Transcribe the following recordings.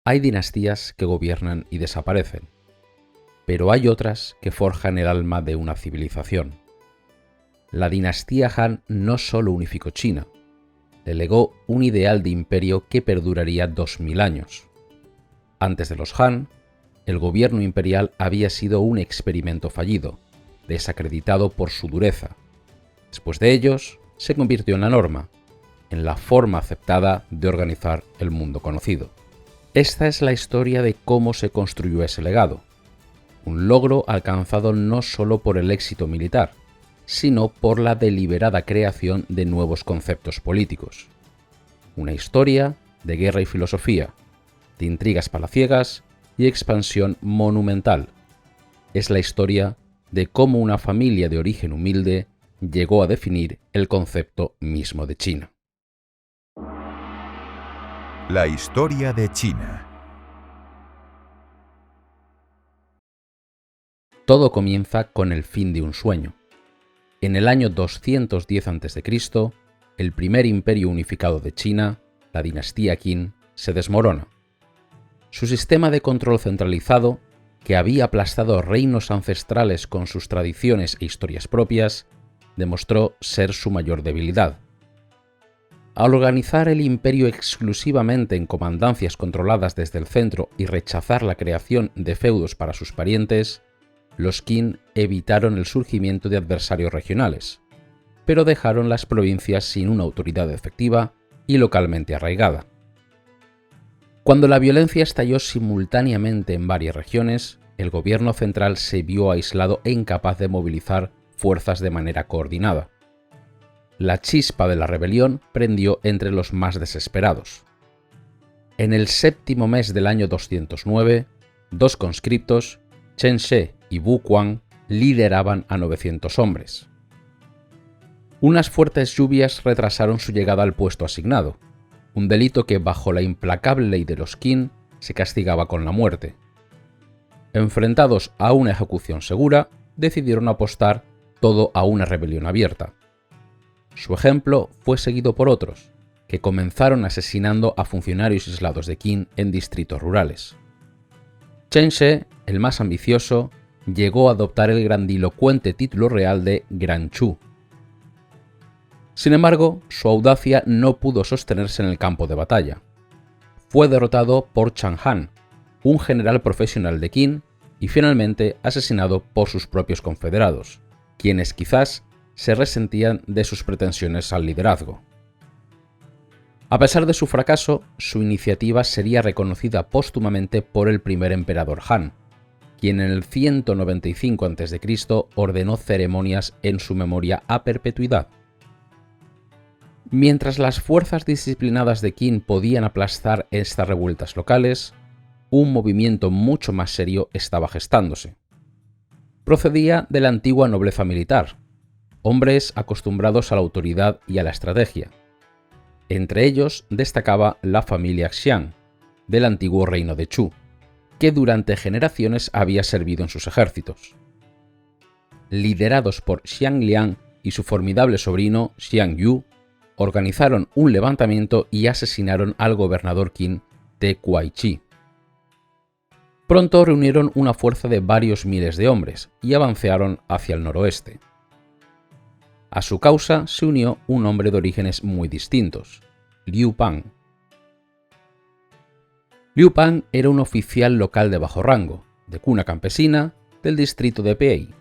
Hay dinastías que gobiernan y desaparecen, pero hay otras que forjan el alma de una civilización. La dinastía Han no solo unificó China, le legó un ideal de imperio que perduraría 2000 años. Antes de los Han, el gobierno imperial había sido un experimento fallido, desacreditado por su dureza. Después de ellos, se convirtió en la norma, en la forma aceptada de organizar el mundo conocido. Esta es la historia de cómo se construyó ese legado, un logro alcanzado no solo por el éxito militar, sino por la deliberada creación de nuevos conceptos políticos. Una historia de guerra y filosofía, de intrigas palaciegas y expansión monumental. Es la historia de cómo una familia de origen humilde llegó a definir el concepto mismo de China. La historia de China. Todo comienza con el fin de un sueño. En el año 210 a.C., el primer imperio unificado de China, la dinastía Qin, se desmorona. Su sistema de control centralizado, que había aplastado reinos ancestrales con sus tradiciones e historias propias, demostró ser su mayor debilidad. Al organizar el imperio exclusivamente en comandancias controladas desde el centro y rechazar la creación de feudos para sus parientes, los Qin evitaron el surgimiento de adversarios regionales, pero dejaron las provincias sin una autoridad efectiva y localmente arraigada. Cuando la violencia estalló simultáneamente en varias regiones, el gobierno central se vio aislado e incapaz de movilizar fuerzas de manera coordinada. La chispa de la rebelión prendió entre los más desesperados. En el séptimo mes del año 209, dos conscriptos, Chen She y Wu Quan, lideraban a 900 hombres. Unas fuertes lluvias retrasaron su llegada al puesto asignado, un delito que bajo la implacable ley de los Qin se castigaba con la muerte. Enfrentados a una ejecución segura, decidieron apostar todo a una rebelión abierta. Su ejemplo fue seguido por otros, que comenzaron asesinando a funcionarios aislados de Qin en distritos rurales. Chen She, el más ambicioso, llegó a adoptar el grandilocuente título real de Gran Chu. Sin embargo, su audacia no pudo sostenerse en el campo de batalla. Fue derrotado por Chang Han, un general profesional de Qin, y finalmente asesinado por sus propios confederados, quienes quizás se resentían de sus pretensiones al liderazgo. A pesar de su fracaso, su iniciativa sería reconocida póstumamente por el primer emperador Han, quien en el 195 a.C. ordenó ceremonias en su memoria a perpetuidad. Mientras las fuerzas disciplinadas de Qin podían aplastar estas revueltas locales, un movimiento mucho más serio estaba gestándose. Procedía de la antigua nobleza militar, hombres acostumbrados a la autoridad y a la estrategia. Entre ellos destacaba la familia Xiang, del antiguo reino de Chu, que durante generaciones había servido en sus ejércitos. Liderados por Xiang Liang y su formidable sobrino Xiang Yu, organizaron un levantamiento y asesinaron al gobernador Qin Te Kuai-chi. Pronto reunieron una fuerza de varios miles de hombres y avanzaron hacia el noroeste. A su causa se unió un hombre de orígenes muy distintos, Liu Pang. Liu Pang era un oficial local de bajo rango, de cuna campesina, del distrito de Pei.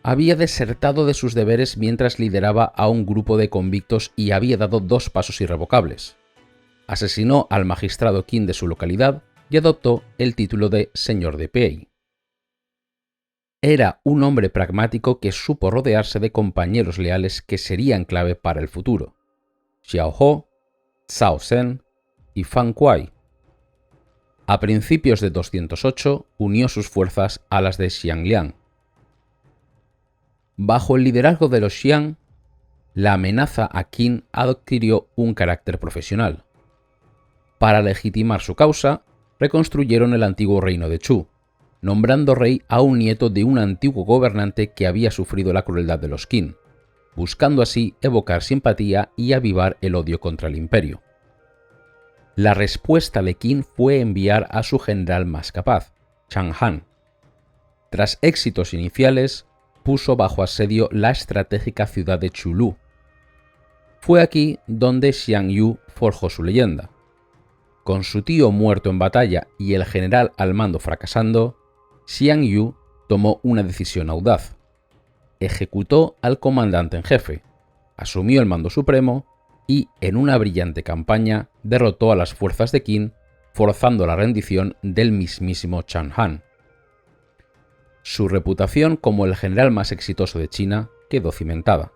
Había desertado de sus deberes mientras lideraba a un grupo de convictos y había dado 2 pasos irrevocables. Asesinó al magistrado Qin de su localidad y adoptó el título de señor de Pei. Era un hombre pragmático que supo rodearse de compañeros leales que serían clave para el futuro: Xiao Ho, Zhao Zhen y Fan Kuai. A principios de 208 unió sus fuerzas a las de Xiang Liang. Bajo el liderazgo de los Xiang, la amenaza a Qin adquirió un carácter profesional. Para legitimar su causa, reconstruyeron el antiguo reino de Chu, nombrando rey a un nieto de un antiguo gobernante que había sufrido la crueldad de los Qin, buscando así evocar simpatía y avivar el odio contra el imperio. La respuesta de Qin fue enviar a su general más capaz, Chang Han. Tras éxitos iniciales, puso bajo asedio la estratégica ciudad de Chulu. Fue aquí donde Xiang Yu forjó su leyenda. Con su tío muerto en batalla y el general al mando fracasando, Xiang Yu tomó una decisión audaz. Ejecutó al comandante en jefe, asumió el mando supremo y, en una brillante campaña, derrotó a las fuerzas de Qin, forzando la rendición del mismísimo Chang Han. Su reputación como el general más exitoso de China quedó cimentada.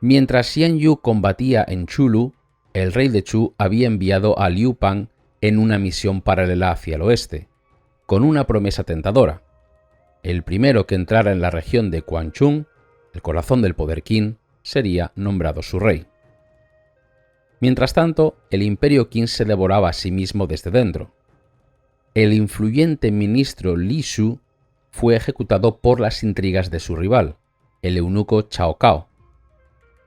Mientras Xiang Yu combatía en Chulu, el rey de Chu había enviado a Liu Pang en una misión paralela hacia el oeste, con una promesa tentadora: el primero que entrara en la región de Quanchun, el corazón del poder Qin, sería nombrado su rey. Mientras tanto, el imperio Qin se devoraba a sí mismo desde dentro. El influyente ministro Li Shu fue ejecutado por las intrigas de su rival, el eunuco Cao Cao.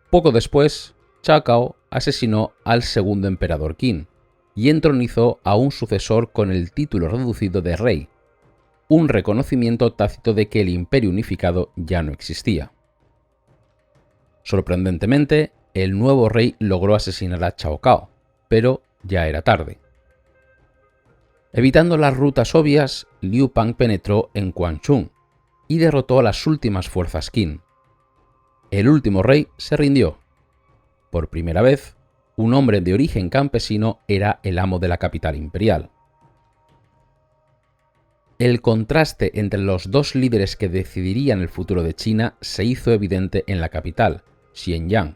Poco después, Cao Cao asesinó al segundo emperador Qin y entronizó a un sucesor con el título reducido de rey, un reconocimiento tácito de que el imperio unificado ya no existía. Sorprendentemente, el nuevo rey logró asesinar a Cao Cao, pero ya era tarde. Evitando las rutas obvias, Liu Pang penetró en Quanchun y derrotó a las últimas fuerzas Qin. El último rey se rindió. Por primera vez, un hombre de origen campesino era el amo de la capital imperial. El contraste entre los dos líderes que decidirían el futuro de China se hizo evidente en la capital, Xianyang.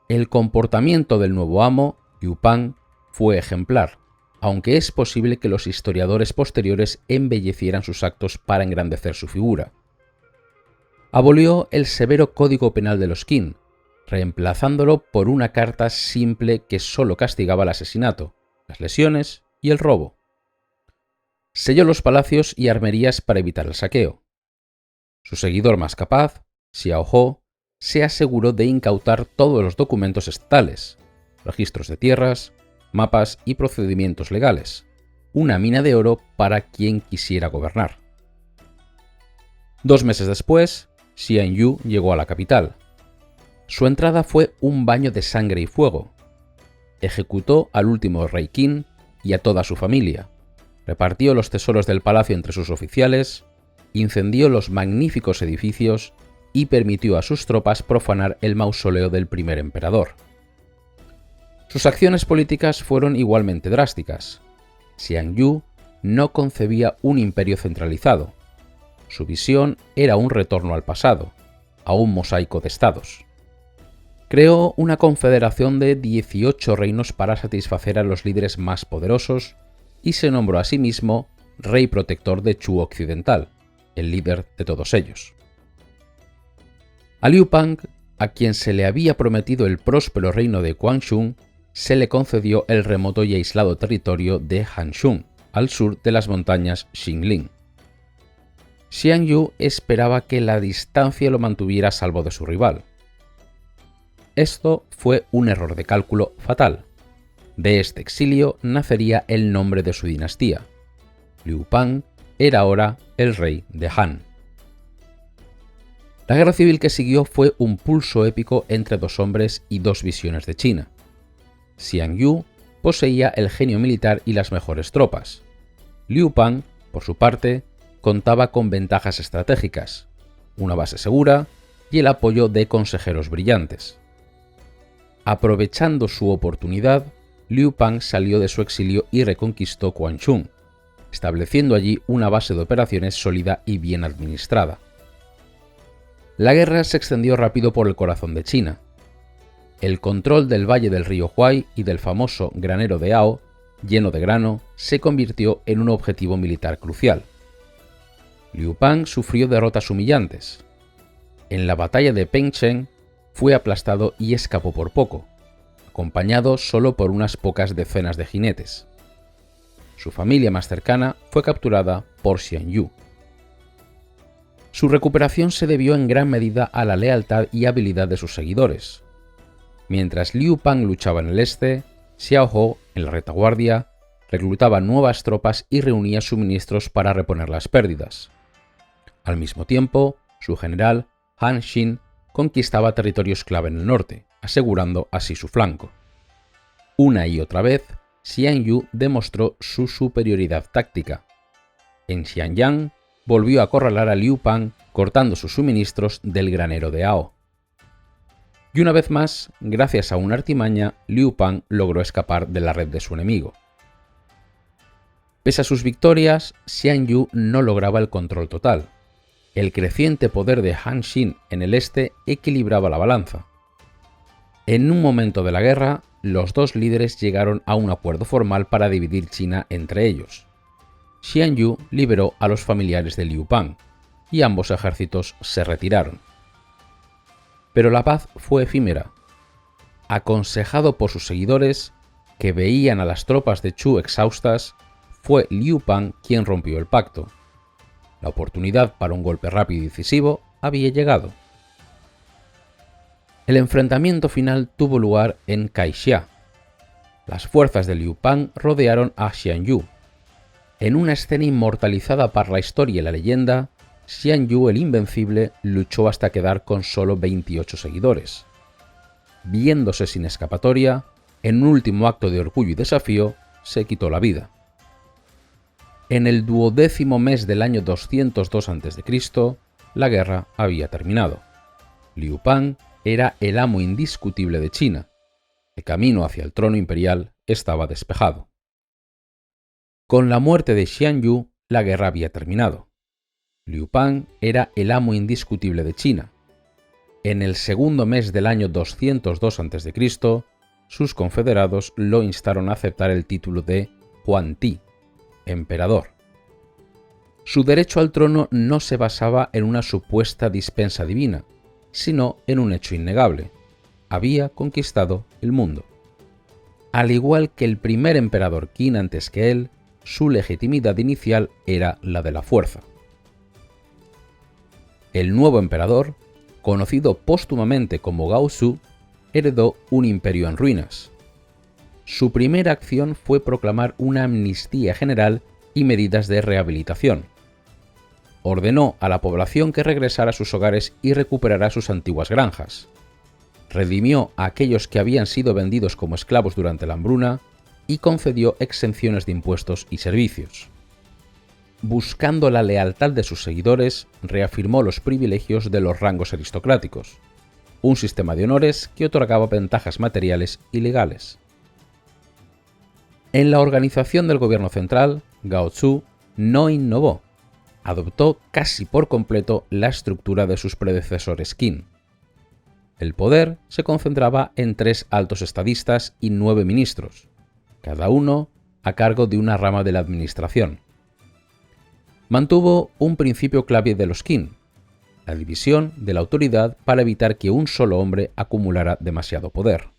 El comportamiento del nuevo amo, Liu Pang, fue ejemplar, aunque es posible que los historiadores posteriores embellecieran sus actos para engrandecer su figura. Abolió el severo código penal de los Qin, reemplazándolo por una carta simple que solo castigaba el asesinato, las lesiones y el robo. Selló los palacios y armerías para evitar el saqueo. Su seguidor más capaz, Xiao Ho, se aseguró de incautar todos los documentos estatales, registros de tierras, mapas y procedimientos legales, una mina de oro para quien quisiera gobernar. 2 meses después, Xiang Yu llegó a la capital. Su entrada fue un baño de sangre y fuego. Ejecutó al último rey Qin y a toda su familia, repartió los tesoros del palacio entre sus oficiales, incendió los magníficos edificios y permitió a sus tropas profanar el mausoleo del primer emperador. Sus acciones políticas fueron igualmente drásticas. Xiang Yu no concebía un imperio centralizado. Su visión era un retorno al pasado, a un mosaico de estados. Creó una confederación de 18 reinos para satisfacer a los líderes más poderosos y se nombró a sí mismo rey protector de Chu Occidental, el líder de todos ellos. A Liu Pang, a quien se le había prometido el próspero reino de Quanchun, se le concedió el remoto y aislado territorio de Hanshun, al sur de las montañas Xingling. Xiang Yu esperaba que la distancia lo mantuviera a salvo de su rival. Esto fue un error de cálculo fatal. De este exilio nacería el nombre de su dinastía. Liu Pang era ahora el rey de Han. La guerra civil que siguió fue un pulso épico entre dos hombres y dos visiones de China. Xiang Yu poseía el genio militar y las mejores tropas. Liu Pang, por su parte, contaba con ventajas estratégicas, una base segura y el apoyo de consejeros brillantes. Aprovechando su oportunidad, Liu Pang salió de su exilio y reconquistó Quanchun, estableciendo allí una base de operaciones sólida y bien administrada. La guerra se extendió rápido por el corazón de China. El control del valle del río Huai y del famoso granero de Ao, lleno de grano, se convirtió en un objetivo militar crucial. Liu Pang sufrió derrotas humillantes. En la batalla de Pengcheng fue aplastado y escapó por poco, acompañado solo por unas pocas decenas de jinetes. Su familia más cercana fue capturada por Xiang Yu. Su recuperación se debió en gran medida a la lealtad y habilidad de sus seguidores. Mientras Liu Pang luchaba en el este, Xiao Ho, en la retaguardia, reclutaba nuevas tropas y reunía suministros para reponer las pérdidas. Al mismo tiempo, su general, Han Xin, conquistaba territorios clave en el norte, asegurando así su flanco. Una y otra vez, Xian Yu demostró su superioridad táctica. En Xianyang, volvió a acorralar a Liu Pang cortando sus suministros del granero de Ao. Y una vez más, gracias a una artimaña, Liu Pang logró escapar de la red de su enemigo. Pese a sus victorias, Xian Yu no lograba el control total. El creciente poder de Han Xin en el este equilibraba la balanza. En un momento de la guerra, los dos líderes llegaron a un acuerdo formal para dividir China entre ellos. Xian Yu liberó a los familiares de Liu Pang, y ambos ejércitos se retiraron. Pero la paz fue efímera. Aconsejado por sus seguidores, que veían a las tropas de Chu exhaustas, fue Liu Pang quien rompió el pacto. La oportunidad para un golpe rápido y decisivo había llegado. El enfrentamiento final tuvo lugar en Kaixia. Las fuerzas de Liu Pang rodearon a Xian Yu. En una escena inmortalizada para la historia y la leyenda, Xian Yu el Invencible luchó hasta quedar con solo 28 seguidores. Viéndose sin escapatoria, en un último acto de orgullo y desafío, se quitó la vida. En el 12º mes del año 202 a.C., la guerra había terminado. Liu Pang era el amo indiscutible de China. El camino hacia el trono imperial estaba despejado. Con la muerte de Xian Yu, la guerra había terminado. Liu Pang era el amo indiscutible de China. En el segundo mes del año 202 a.C., sus confederados lo instaron a aceptar el título de Huangti, emperador. Su derecho al trono no se basaba en una supuesta dispensa divina, sino en un hecho innegable: había conquistado el mundo. Al igual que el primer emperador Qin antes que él, su legitimidad inicial era la de la fuerza. El nuevo emperador, conocido póstumamente como Gaozu, heredó un imperio en ruinas. Su primera acción fue proclamar una amnistía general y medidas de rehabilitación. Ordenó a la población que regresara a sus hogares y recuperara sus antiguas granjas. Redimió a aquellos que habían sido vendidos como esclavos durante la hambruna y concedió exenciones de impuestos y servicios. Buscando la lealtad de sus seguidores, reafirmó los privilegios de los rangos aristocráticos, un sistema de honores que otorgaba ventajas materiales y legales. En la organización del gobierno central, Gaozu no innovó, adoptó casi por completo la estructura de sus predecesores Qin. El poder se concentraba en 3 altos estadistas y 9 ministros, cada uno a cargo de una rama de la administración. Mantuvo un principio clave de los Qin: la división de la autoridad para evitar que un solo hombre acumulara demasiado poder.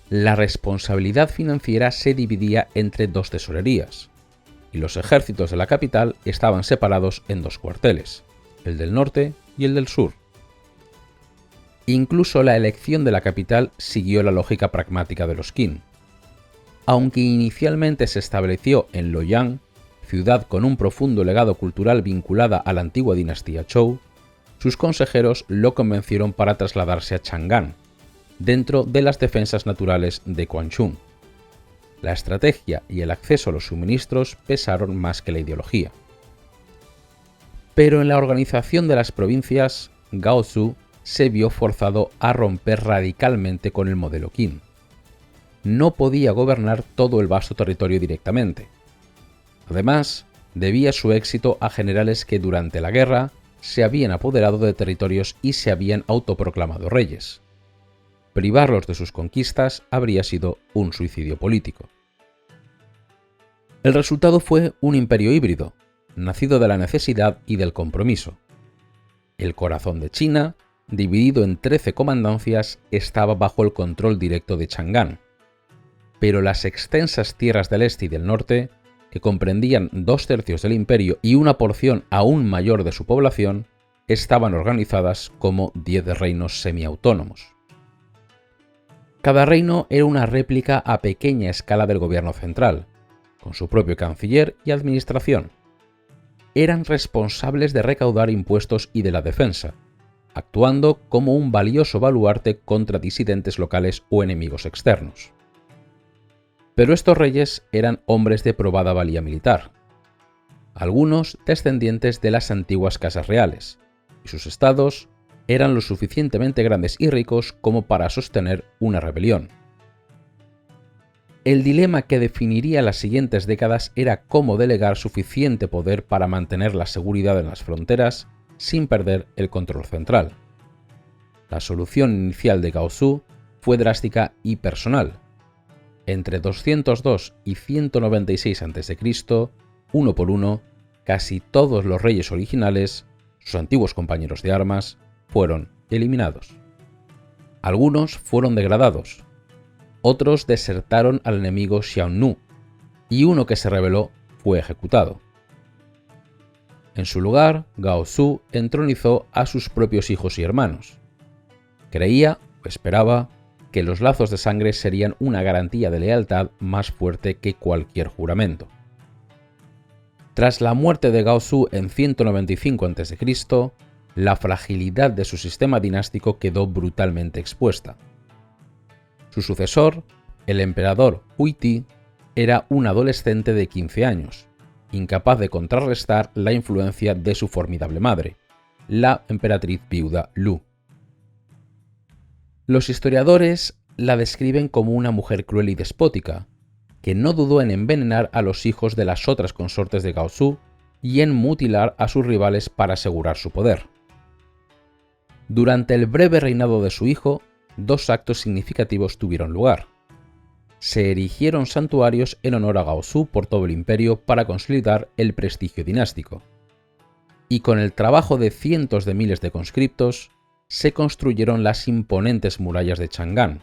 La responsabilidad financiera se dividía entre 2 tesorerías, y los ejércitos de la capital estaban separados en 2 cuarteles, el del norte y el del sur. Incluso la elección de la capital siguió la lógica pragmática de los Qin. Aunque inicialmente se estableció en Luoyang, ciudad con un profundo legado cultural vinculada a la antigua dinastía Zhou, sus consejeros lo convencieron para trasladarse a Chang'an, dentro de las defensas naturales de Quanchun. La estrategia y el acceso a los suministros pesaron más que la ideología. Pero en la organización de las provincias, Gaozu se vio forzado a romper radicalmente con el modelo Qin. No podía gobernar todo el vasto territorio directamente. Además, debía su éxito a generales que durante la guerra se habían apoderado de territorios y se habían autoproclamado reyes. Privarlos de sus conquistas habría sido un suicidio político. El resultado fue un imperio híbrido, nacido de la necesidad y del compromiso. El corazón de China, dividido en 13 comandancias, estaba bajo el control directo de Chang'an, pero las extensas tierras del este y del norte, que comprendían 2/3 del imperio y una porción aún mayor de su población, estaban organizadas como 10 reinos semiautónomos. Cada reino era una réplica a pequeña escala del gobierno central, con su propio canciller y administración. Eran responsables de recaudar impuestos y de la defensa, actuando como un valioso baluarte contra disidentes locales o enemigos externos. Pero estos reyes eran hombres de probada valía militar, algunos descendientes de las antiguas casas reales, y sus estados eran lo suficientemente grandes y ricos como para sostener una rebelión. El dilema que definiría las siguientes décadas era cómo delegar suficiente poder para mantener la seguridad en las fronteras sin perder el control central. La solución inicial de Gaozu fue drástica y personal. Entre 202 y 196 a.C., uno por uno, casi todos los reyes originales, sus antiguos compañeros de armas, fueron eliminados. Algunos fueron degradados, otros desertaron al enemigo Xiongnu, y uno que se rebeló fue ejecutado. En su lugar, Gaozu entronizó a sus propios hijos y hermanos. Creía o esperaba que los lazos de sangre serían una garantía de lealtad más fuerte que cualquier juramento. Tras la muerte de Gaozu en 195 a.C., la fragilidad de su sistema dinástico quedó brutalmente expuesta. Su sucesor, el emperador Huiti, era un adolescente de 15 años, incapaz de contrarrestar la influencia de su formidable madre, la emperatriz viuda Lu. Los historiadores la describen como una mujer cruel y despótica, que no dudó en envenenar a los hijos de las otras consortes de Gaozu y en mutilar a sus rivales para asegurar su poder. Durante el breve reinado de su hijo, dos actos significativos tuvieron lugar. Se erigieron santuarios en honor a Gaozu por todo el imperio para consolidar el prestigio dinástico. Y con el trabajo de cientos de miles de conscriptos, se construyeron las imponentes murallas de Chang'an,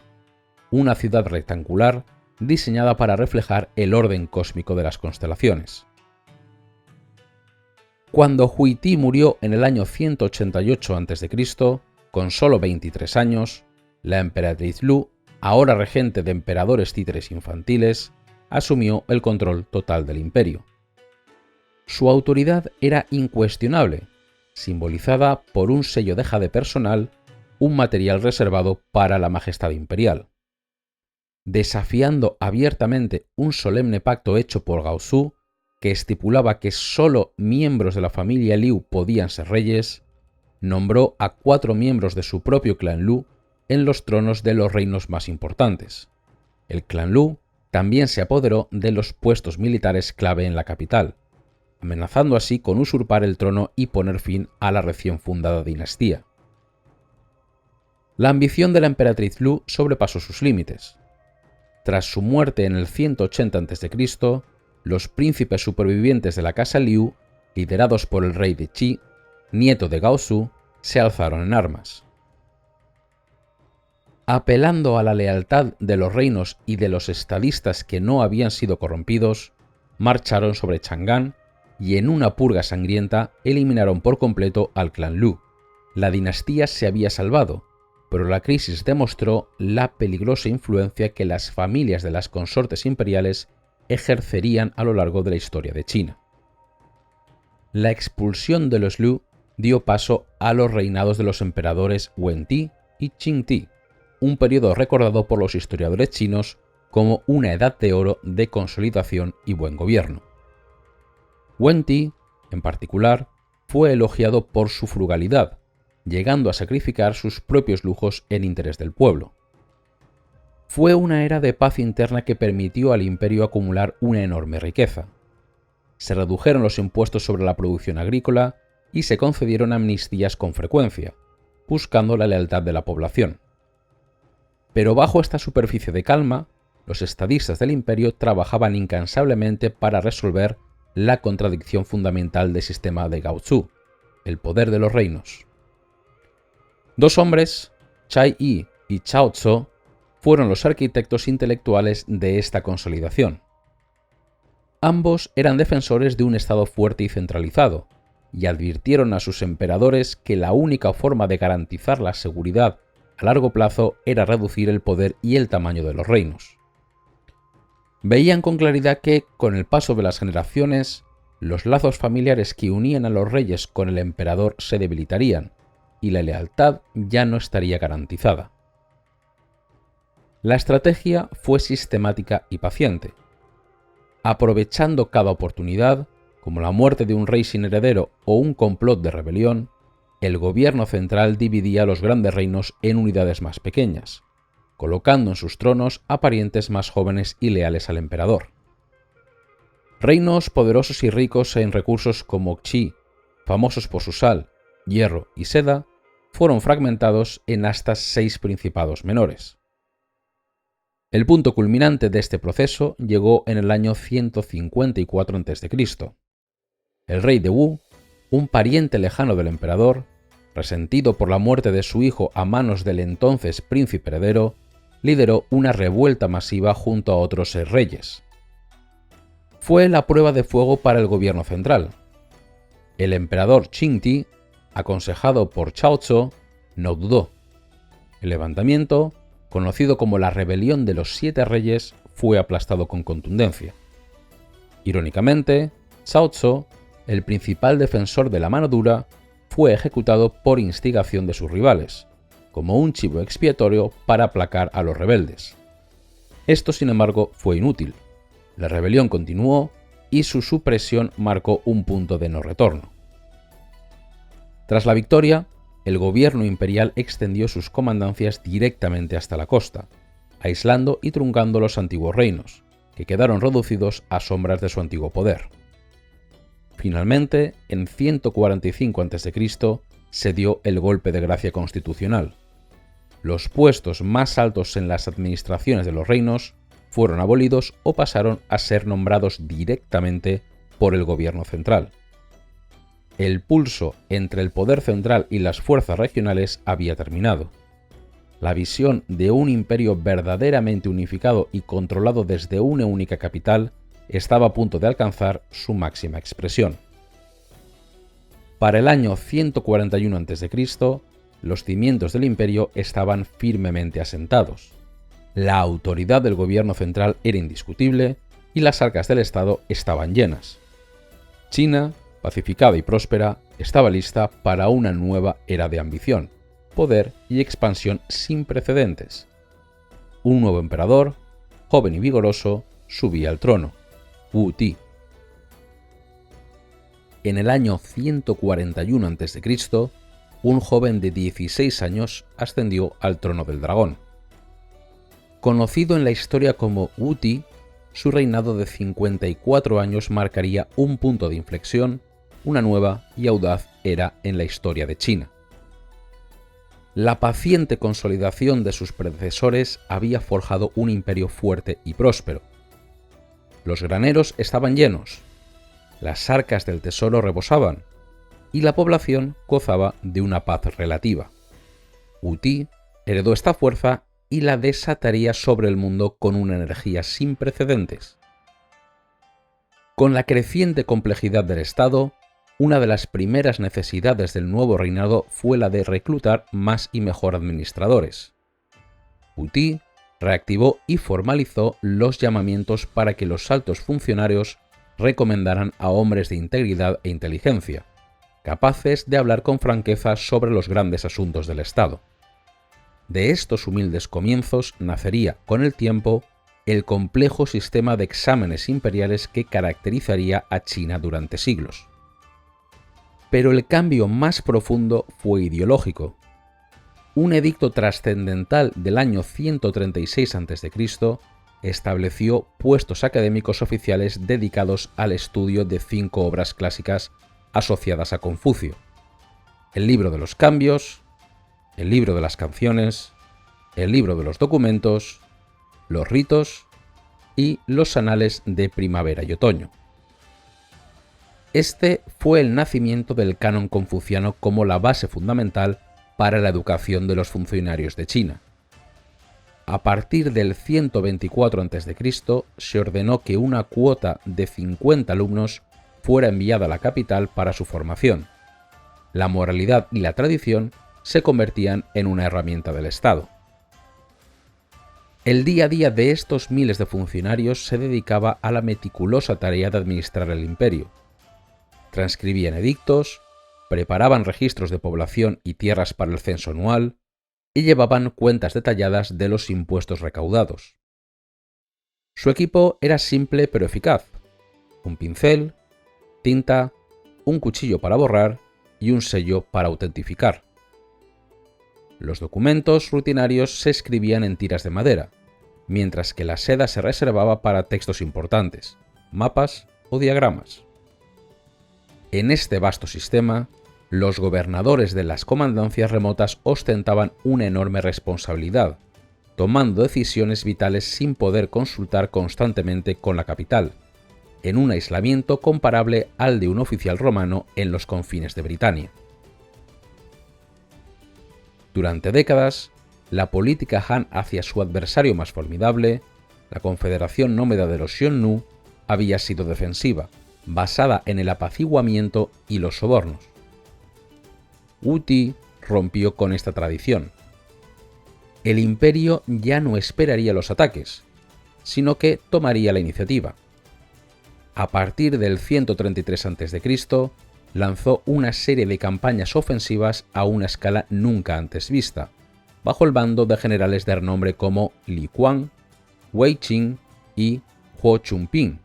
una ciudad rectangular diseñada para reflejar el orden cósmico de las constelaciones. Cuando Huiti murió en el año 188 a.C., con solo 23 años, la emperatriz Lu, ahora regente de emperadores títeres infantiles, asumió el control total del imperio. Su autoridad era incuestionable, simbolizada por un sello de jade personal, un material reservado para la majestad imperial. Desafiando abiertamente un solemne pacto hecho por Gaozu, que estipulaba que solo miembros de la familia Liu podían ser reyes, nombró a 4 miembros de su propio clan Lu en los tronos de los reinos más importantes. El clan Lu también se apoderó de los puestos militares clave en la capital, amenazando así con usurpar el trono y poner fin a la recién fundada dinastía. La ambición de la emperatriz Lu sobrepasó sus límites. Tras su muerte en el 180 a.C., los príncipes supervivientes de la casa Liu, liderados por el rey de Qi, nieto de Gaozu, se alzaron en armas. Apelando a la lealtad de los reinos y de los estadistas que no habían sido corrompidos, marcharon sobre Chang'an y en una purga sangrienta eliminaron por completo al clan Lu. La dinastía se había salvado, pero la crisis demostró la peligrosa influencia que las familias de las consortes imperiales ejercerían a lo largo de la historia de China. La expulsión de los Lu dio paso a los reinados de los emperadores Wen Ti y Qing Ti, un periodo recordado por los historiadores chinos como una edad de oro de consolidación y buen gobierno. Wen Ti, en particular, fue elogiado por su frugalidad, llegando a sacrificar sus propios lujos en interés del pueblo. Fue una era de paz interna que permitió al imperio acumular una enorme riqueza. Se redujeron los impuestos sobre la producción agrícola y se concedieron amnistías con frecuencia, buscando la lealtad de la población. Pero bajo esta superficie de calma, los estadistas del imperio trabajaban incansablemente para resolver la contradicción fundamental del sistema de Gaozu, el poder de los reinos. Dos hombres, Chai Yi y Cao Cao, fueron los arquitectos intelectuales de esta consolidación. Ambos eran defensores de un estado fuerte y centralizado, y advirtieron a sus emperadores que la única forma de garantizar la seguridad a largo plazo era reducir el poder y el tamaño de los reinos. Veían con claridad que, con el paso de las generaciones, los lazos familiares que unían a los reyes con el emperador se debilitarían y la lealtad ya no estaría garantizada. La estrategia fue sistemática y paciente. Aprovechando cada oportunidad, como la muerte de un rey sin heredero o un complot de rebelión, el gobierno central dividía los grandes reinos en unidades más pequeñas, colocando en sus tronos a parientes más jóvenes y leales al emperador. Reinos poderosos y ricos en recursos como Qi, famosos por su sal, hierro y seda, fueron fragmentados en hasta 6 principados menores. El punto culminante de este proceso llegó en el año 154 a.C. El rey de Wu, un pariente lejano del emperador, resentido por la muerte de su hijo a manos del entonces príncipe heredero, lideró una revuelta masiva junto a otros 6 reyes. Fue la prueba de fuego para el gobierno central. El emperador Qingdi, aconsejado por Cao Cao, no dudó. El levantamiento, conocido como la Rebelión de los 7 Reyes, fue aplastado con contundencia. Irónicamente, Cao Cao, el principal defensor de la mano dura, fue ejecutado por instigación de sus rivales, como un chivo expiatorio para aplacar a los rebeldes. Esto, sin embargo, fue inútil. La rebelión continuó y su supresión marcó un punto de no retorno. Tras la victoria, el gobierno imperial extendió sus comandancias directamente hasta la costa, aislando y truncando los antiguos reinos, que quedaron reducidos a sombras de su antiguo poder. Finalmente, en 145 a.C., se dio el golpe de gracia constitucional. Los puestos más altos en las administraciones de los reinos fueron abolidos o pasaron a ser nombrados directamente por el gobierno central. El pulso entre el poder central y las fuerzas regionales había terminado. La visión de un imperio verdaderamente unificado y controlado desde una única capital estaba a punto de alcanzar su máxima expresión. Para el año 141 a.C., los cimientos del imperio estaban firmemente asentados. La autoridad del gobierno central era indiscutible y las arcas del Estado estaban llenas. China, pacificada y próspera, estaba lista para una nueva era de ambición, poder y expansión sin precedentes. Un nuevo emperador, joven y vigoroso, subía al trono, Wu Ti. En el año 141 a.C., un joven de 16 años ascendió al trono del dragón. Conocido en la historia como Wu Ti, su reinado de 54 años marcaría un punto de inflexión, una nueva y audaz era en la historia de China. La paciente consolidación de sus predecesores había forjado un imperio fuerte y próspero. Los graneros estaban llenos, las arcas del tesoro rebosaban, y la población gozaba de una paz relativa. Wu Ti heredó esta fuerza y la desataría sobre el mundo con una energía sin precedentes. Con la creciente complejidad del Estado, una de las primeras necesidades del nuevo reinado fue la de reclutar más y mejor administradores. Wu Ti reactivó y formalizó los llamamientos para que los altos funcionarios recomendaran a hombres de integridad e inteligencia, capaces de hablar con franqueza sobre los grandes asuntos del Estado. De estos humildes comienzos nacería, con el tiempo, el complejo sistema de exámenes imperiales que caracterizaría a China durante siglos. Pero el cambio más profundo fue ideológico. Un edicto trascendental del año 136 a.C. estableció puestos académicos oficiales dedicados al estudio de 5 obras clásicas asociadas a Confucio: el libro de los cambios, el libro de las canciones, el libro de los documentos, los ritos y los anales de primavera y otoño. Este fue el nacimiento del canon confuciano como la base fundamental para la educación de los funcionarios de China. A partir del 124 a.C. se ordenó que una cuota de 50 alumnos fuera enviada a la capital para su formación. La moralidad y la tradición se convertían en una herramienta del Estado. El día a día de estos miles de funcionarios se dedicaba a la meticulosa tarea de administrar el imperio. Transcribían edictos, preparaban registros de población y tierras para el censo anual y llevaban cuentas detalladas de los impuestos recaudados. Su equipo era simple pero eficaz: un pincel, tinta, un cuchillo para borrar y un sello para autentificar. Los documentos rutinarios se escribían en tiras de madera, mientras que la seda se reservaba para textos importantes, mapas o diagramas. En este vasto sistema, los gobernadores de las comandancias remotas ostentaban una enorme responsabilidad, tomando decisiones vitales sin poder consultar constantemente con la capital, en un aislamiento comparable al de un oficial romano en los confines de Britania. Durante décadas, la política Han hacia su adversario más formidable, la Confederación Nómada de los Xiongnu, había sido defensiva, basada en el apaciguamiento y los sobornos. Wu Ti rompió con esta tradición. El imperio ya no esperaría los ataques, sino que tomaría la iniciativa. A partir del 133 a.C., lanzó una serie de campañas ofensivas a una escala nunca antes vista, bajo el mando de generales de renombre como Li Kuan, Wei Qin y Huo Chunping.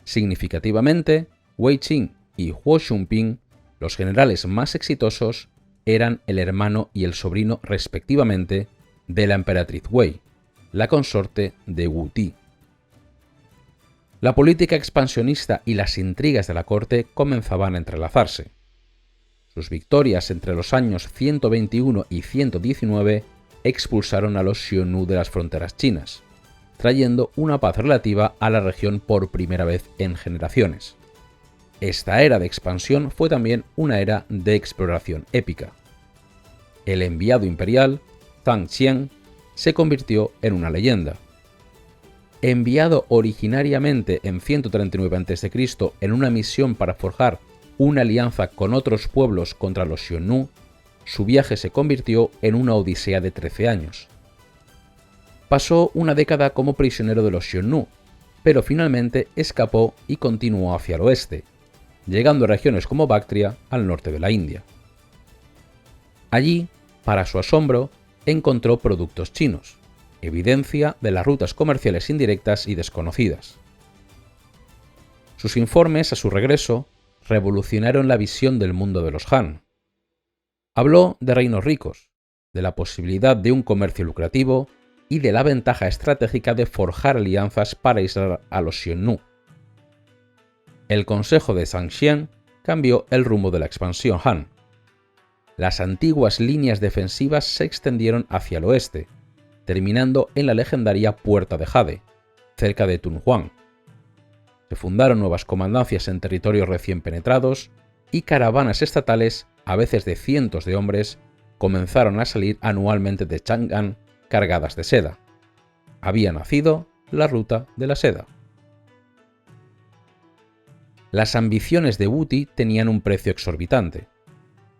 Significativamente, Wei Qin y Huo Chunping, los generales más exitosos, eran el hermano y el sobrino respectivamente de la emperatriz Wei, la consorte de Wu Ti. La política expansionista y las intrigas de la corte comenzaban a entrelazarse. Sus victorias entre los años 121 y 119 expulsaron a los Xiongnu de las fronteras chinas, trayendo una paz relativa a la región por primera vez en generaciones. Esta era de expansión fue también una era de exploración épica. El enviado imperial, Zhang Qian, se convirtió en una leyenda. Enviado originariamente en 139 a.C. en una misión para forjar una alianza con otros pueblos contra los Xiongnu, su viaje se convirtió en una odisea de 13 años. Pasó una década como prisionero de los Xiongnu, pero finalmente escapó y continuó hacia el oeste, llegando a regiones como Bactria, al norte de la India. Allí, para su asombro, encontró productos chinos, evidencia de las rutas comerciales indirectas y desconocidas. Sus informes a su regreso revolucionaron la visión del mundo de los Han. Habló de reinos ricos, de la posibilidad de un comercio lucrativo y de la ventaja estratégica de forjar alianzas para aislar a los Xiongnu. El consejo de Zhang Qian cambió el rumbo de la expansión Han. Las antiguas líneas defensivas se extendieron hacia el oeste, terminando en la legendaria Puerta de Jade, cerca de Tunhuang. Se fundaron nuevas comandancias en territorios recién penetrados y caravanas estatales, a veces de cientos de hombres, comenzaron a salir anualmente de Chang'an cargadas de seda. Había nacido la ruta de la seda. Las ambiciones de Wu Ti tenían un precio exorbitante.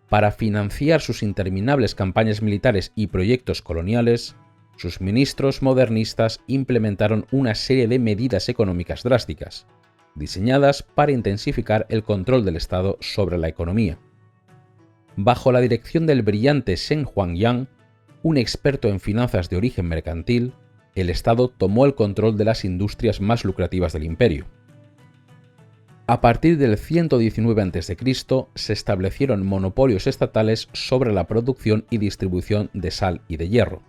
Para financiar sus interminables campañas militares y proyectos coloniales, sus ministros modernistas implementaron una serie de medidas económicas drásticas, diseñadas para intensificar el control del Estado sobre la economía. Bajo la dirección del brillante Shen Huangyang, un experto en finanzas de origen mercantil, el Estado tomó el control de las industrias más lucrativas del imperio. A partir del 119 a.C. se establecieron monopolios estatales sobre la producción y distribución de sal y de hierro.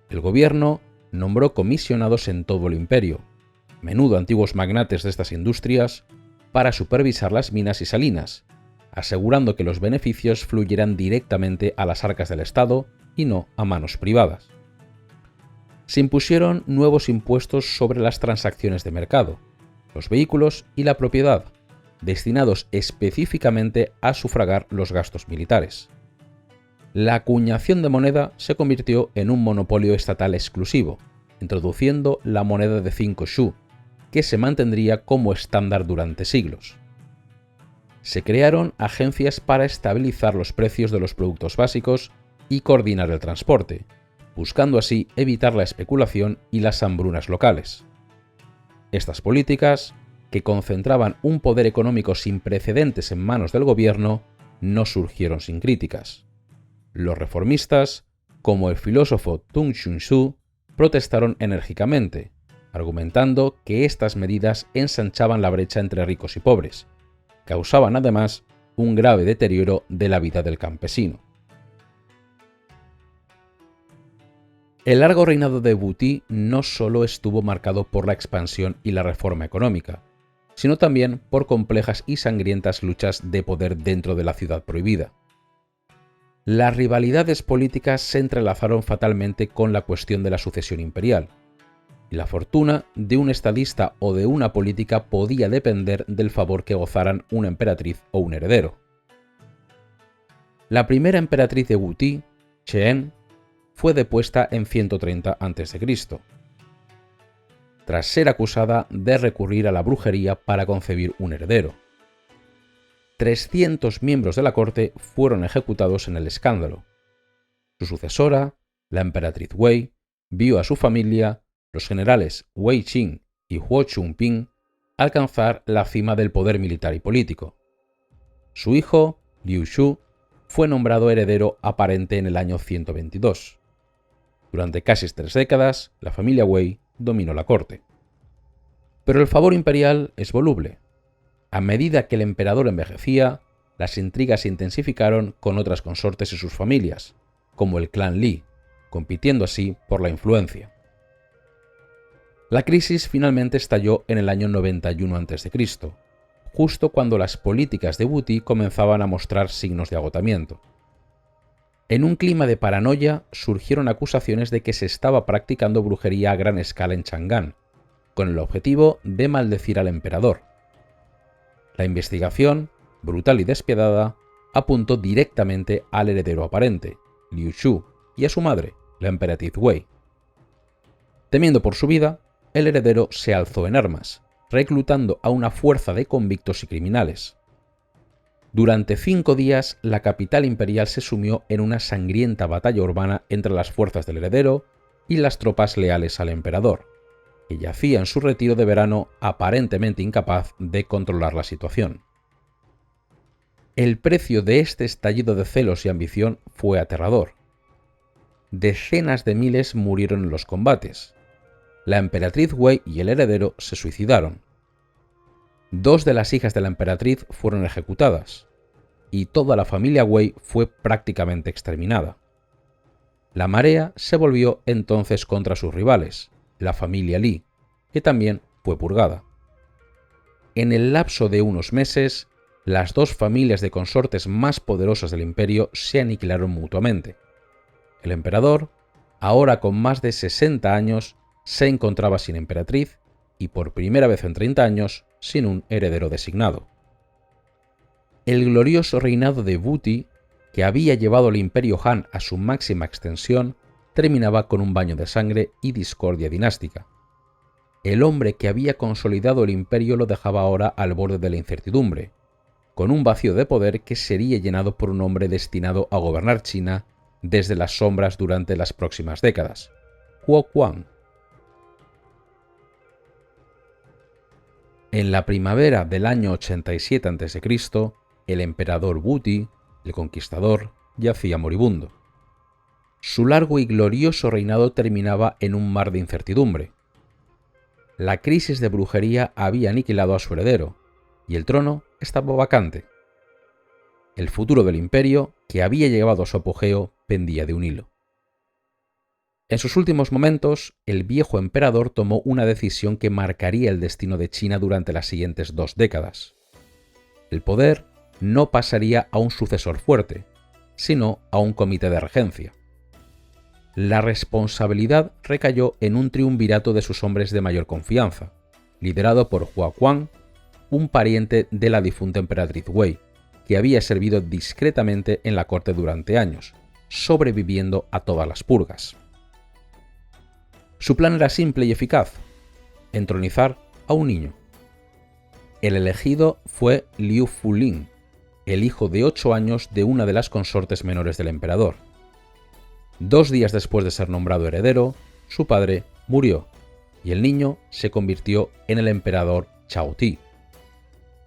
El gobierno nombró comisionados en todo el imperio, a menudo antiguos magnates de estas industrias, para supervisar las minas y salinas, asegurando que los beneficios fluyeran directamente a las arcas del Estado y no a manos privadas. Se impusieron nuevos impuestos sobre las transacciones de mercado, los vehículos y la propiedad, destinados específicamente a sufragar los gastos militares. La acuñación de moneda se convirtió en un monopolio estatal exclusivo, introduciendo la moneda de 5 shu, que se mantendría como estándar durante siglos. Se crearon agencias para estabilizar los precios de los productos básicos y coordinar el transporte, buscando así evitar la especulación y las hambrunas locales. Estas políticas, que concentraban un poder económico sin precedentes en manos del gobierno, no surgieron sin críticas. Los reformistas, como el filósofo Tung Chun-Shu, protestaron enérgicamente, argumentando que estas medidas ensanchaban la brecha entre ricos y pobres. Causaban además un grave deterioro de la vida del campesino. El largo reinado de Wu Ti no solo estuvo marcado por la expansión y la reforma económica, sino también por complejas y sangrientas luchas de poder dentro de la ciudad prohibida. Las rivalidades políticas se entrelazaron fatalmente con la cuestión de la sucesión imperial, y la fortuna de un estadista o de una política podía depender del favor que gozaran una emperatriz o un heredero. La primera emperatriz de Wu Ti, Cheen, fue depuesta en 130 a.C., tras ser acusada de recurrir a la brujería para concebir un heredero. 300 miembros de la corte fueron ejecutados en el escándalo. Su sucesora, la emperatriz Wei, vio a su familia, los generales Wei Qing y Huo Chunping, alcanzar la cima del poder militar y político. Su hijo, Liu Shu, fue nombrado heredero aparente en el año 122. Durante casi 3 décadas, la familia Wei dominó la corte. Pero el favor imperial es voluble. A medida que el emperador envejecía, las intrigas se intensificaron con otras consortes y sus familias, como el clan Li, compitiendo así por la influencia. La crisis finalmente estalló en el año 91 a.C., justo cuando las políticas de Wu Ti comenzaban a mostrar signos de agotamiento. En un clima de paranoia surgieron acusaciones de que se estaba practicando brujería a gran escala en Chang'an, con el objetivo de maldecir al emperador. La investigación, brutal y despiadada, apuntó directamente al heredero aparente, Liu Shu, y a su madre, la emperatriz Wei. Temiendo por su vida, el heredero se alzó en armas, reclutando a una fuerza de convictos y criminales. Durante 5 días, la capital imperial se sumió en una sangrienta batalla urbana entre las fuerzas del heredero y las tropas leales al emperador, que yacía en su retiro de verano aparentemente incapaz de controlar la situación. El precio de este estallido de celos y ambición fue aterrador. Decenas de miles murieron en los combates. La emperatriz Wei y el heredero se suicidaron. 2 de las hijas de la emperatriz fueron ejecutadas, y toda la familia Wei fue prácticamente exterminada. La marea se volvió entonces contra sus rivales, la familia Li, que también fue purgada. En el lapso de unos meses, las 2 familias de consortes más poderosas del imperio se aniquilaron mutuamente. El emperador, ahora con más de 60 años, se encontraba sin emperatriz y por primera vez en 30 años sin un heredero designado. El glorioso reinado de Wu Ti, que había llevado al imperio Han a su máxima extensión, terminaba con un baño de sangre y discordia dinástica. El hombre que había consolidado el imperio lo dejaba ahora al borde de la incertidumbre, con un vacío de poder que sería llenado por un hombre destinado a gobernar China desde las sombras durante las próximas décadas, Huo Quan. En la primavera del año 87 a.C., el emperador Wu Ti, el conquistador, yacía moribundo. Su largo y glorioso reinado terminaba en un mar de incertidumbre. La crisis de brujería había aniquilado a su heredero, y el trono estaba vacante. El futuro del imperio, que había llegado a su apogeo, pendía de un hilo. En sus últimos momentos, el viejo emperador tomó una decisión que marcaría el destino de China durante las siguientes 2 décadas. El poder no pasaría a un sucesor fuerte, sino a un comité de regencia. La responsabilidad recayó en un triunvirato de sus hombres de mayor confianza, liderado por Hua Quan, un pariente de la difunta emperatriz Wei, que había servido discretamente en la corte durante años, sobreviviendo a todas las purgas. Su plan era simple y eficaz: entronizar a un niño. El elegido fue Liu Fulin, el hijo de 8 años de una de las consortes menores del emperador. 2 días después de ser nombrado heredero, su padre murió y el niño se convirtió en el emperador Chao Ti.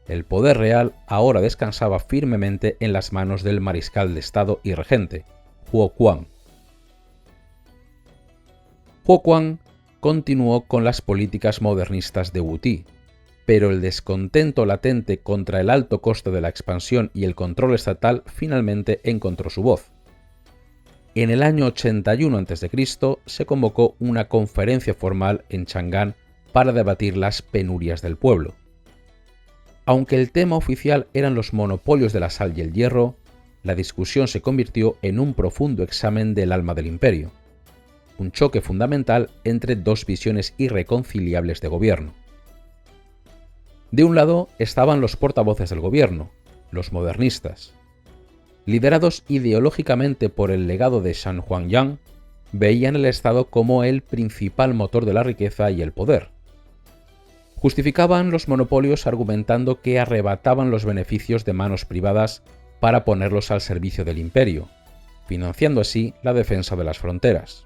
El poder real ahora descansaba firmemente en las manos del mariscal de estado y regente, Huo Quan. Huo Quan continuó con las políticas modernistas de Wu Ti, pero el descontento latente contra el alto coste de la expansión y el control estatal finalmente encontró su voz. En el año 81 a.C. se convocó una conferencia formal en Chang'an para debatir las penurias del pueblo. Aunque el tema oficial eran los monopolios de la sal y el hierro, la discusión se convirtió en un profundo examen del alma del imperio, un choque fundamental entre dos visiones irreconciliables de gobierno. De un lado estaban los portavoces del gobierno, los modernistas. Liderados ideológicamente por el legado de Shan Huangyang, veían el Estado como el principal motor de la riqueza y el poder. Justificaban los monopolios argumentando que arrebataban los beneficios de manos privadas para ponerlos al servicio del imperio, financiando así la defensa de las fronteras.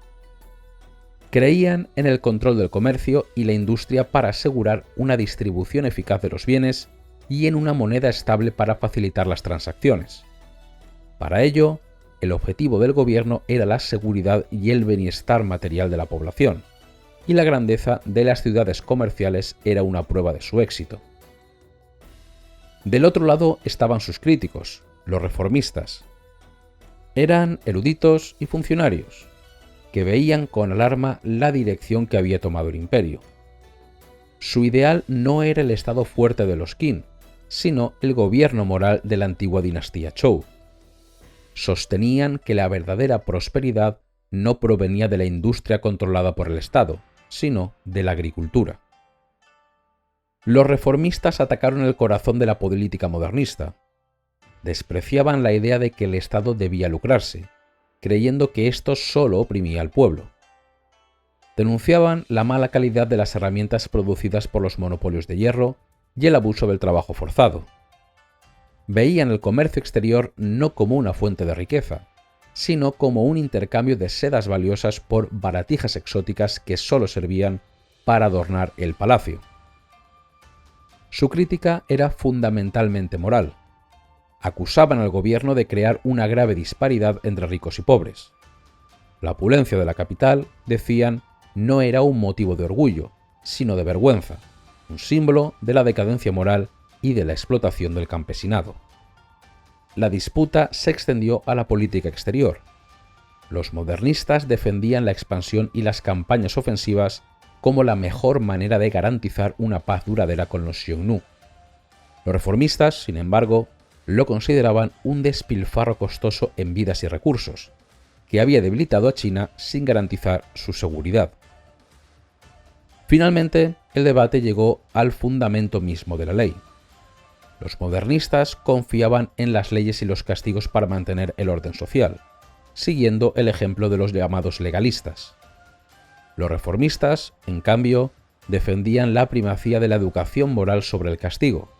Creían en el control del comercio y la industria para asegurar una distribución eficaz de los bienes y en una moneda estable para facilitar las transacciones. Para ello, el objetivo del gobierno era la seguridad y el bienestar material de la población, y la grandeza de las ciudades comerciales era una prueba de su éxito. Del otro lado estaban sus críticos, los reformistas. Eran eruditos y funcionarios, que veían con alarma la dirección que había tomado el imperio. Su ideal no era el estado fuerte de los Qin, sino el gobierno moral de la antigua dinastía Zhou. Sostenían que la verdadera prosperidad no provenía de la industria controlada por el Estado, sino de la agricultura. Los reformistas atacaron el corazón de la política modernista. Despreciaban la idea de que el Estado debía lucrarse, creyendo que esto solo oprimía al pueblo. Denunciaban la mala calidad de las herramientas producidas por los monopolios de hierro y el abuso del trabajo forzado. Veían el comercio exterior no como una fuente de riqueza, sino como un intercambio de sedas valiosas por baratijas exóticas que solo servían para adornar el palacio. Su crítica era fundamentalmente moral. Acusaban al gobierno de crear una grave disparidad entre ricos y pobres. La opulencia de la capital, decían, no era un motivo de orgullo, sino de vergüenza, un símbolo de la decadencia moral y de la explotación del campesinado. La disputa se extendió a la política exterior. Los modernistas defendían la expansión y las campañas ofensivas como la mejor manera de garantizar una paz duradera con los Xiongnu. Los reformistas, sin embargo, lo consideraban un despilfarro costoso en vidas y recursos, que había debilitado a China sin garantizar su seguridad. Finalmente, el debate llegó al fundamento mismo de la ley. Los modernistas confiaban en las leyes y los castigos para mantener el orden social, siguiendo el ejemplo de los llamados legalistas. Los reformistas, en cambio, defendían la primacía de la educación moral sobre el castigo,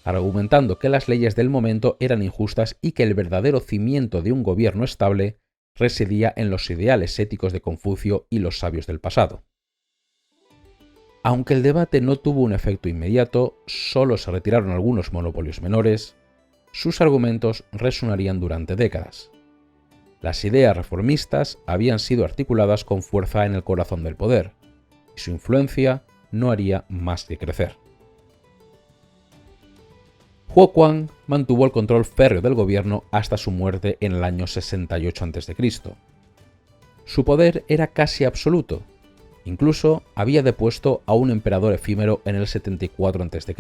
argumentando que las leyes del momento eran injustas y que el verdadero cimiento de un gobierno estable residía en los ideales éticos de Confucio y los sabios del pasado. Aunque el debate no tuvo un efecto inmediato, solo se retiraron algunos monopolios menores, sus argumentos resonarían durante décadas. Las ideas reformistas habían sido articuladas con fuerza en el corazón del poder, y su influencia no haría más que crecer. Huo Quan mantuvo el control férreo del gobierno hasta su muerte en el año 68 a.C. Su poder era casi absoluto. Incluso había depuesto a un emperador efímero en el 74 a.C.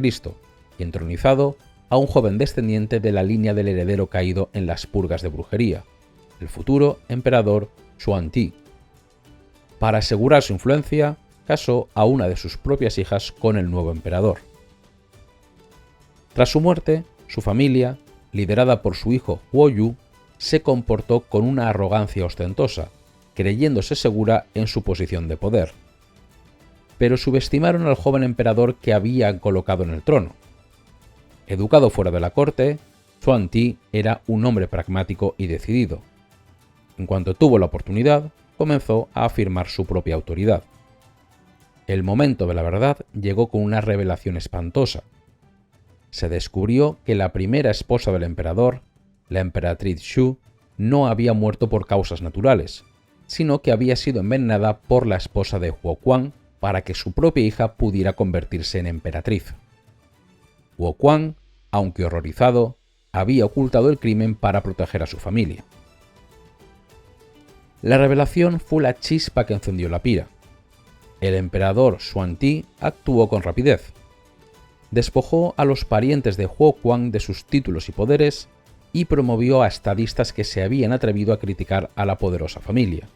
y entronizado a un joven descendiente de la línea del heredero caído en las purgas de brujería, el futuro emperador Xuanti. Para asegurar su influencia, casó a una de sus propias hijas con el nuevo emperador. Tras su muerte, su familia, liderada por su hijo Huo Yu, se comportó con una arrogancia ostentosa, creyéndose segura en su posición de poder. Pero subestimaron al joven emperador que habían colocado en el trono. Educado fuera de la corte, Xuanti era un hombre pragmático y decidido. En cuanto tuvo la oportunidad, comenzó a afirmar su propia autoridad. El momento de la verdad llegó con una revelación espantosa. Se descubrió que la primera esposa del emperador, la emperatriz Xu, no había muerto por causas naturales, sino que había sido envenenada por la esposa de Huoquan para que su propia hija pudiera convertirse en emperatriz. Huoquan, aunque horrorizado, había ocultado el crimen para proteger a su familia. La revelación fue la chispa que encendió la pira. El emperador Xuanti actuó con rapidez. Despojó a los parientes de Huoquan de sus títulos y poderes y promovió a estadistas que se habían atrevido a criticar a la poderosa familia.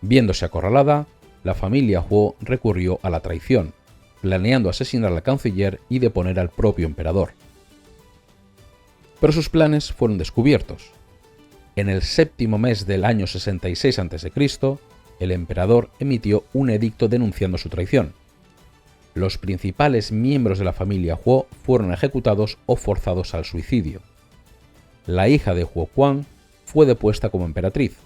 Viéndose acorralada, la familia Huo recurrió a la traición, planeando asesinar al canciller y deponer al propio emperador. Pero sus planes fueron descubiertos. En el séptimo mes del año 66 a.C., el emperador emitió un edicto denunciando su traición. Los principales miembros de la familia Huo fueron ejecutados o forzados al suicidio. La hija de Huoquan fue depuesta como emperatriz.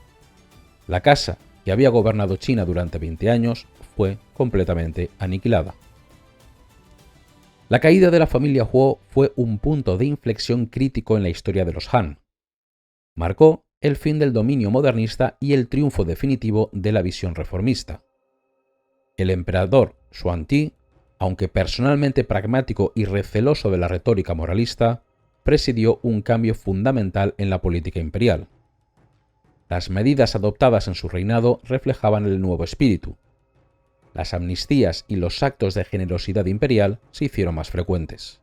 La casa, que había gobernado China durante 20 años, fue completamente aniquilada. La caída de la familia Huo fue un punto de inflexión crítico en la historia de los Han. Marcó el fin del dominio modernista y el triunfo definitivo de la visión reformista. El emperador Xuanti, aunque personalmente pragmático y receloso de la retórica moralista, presidió un cambio fundamental en la política imperial. Las medidas adoptadas en su reinado reflejaban el nuevo espíritu. Las amnistías y los actos de generosidad imperial se hicieron más frecuentes.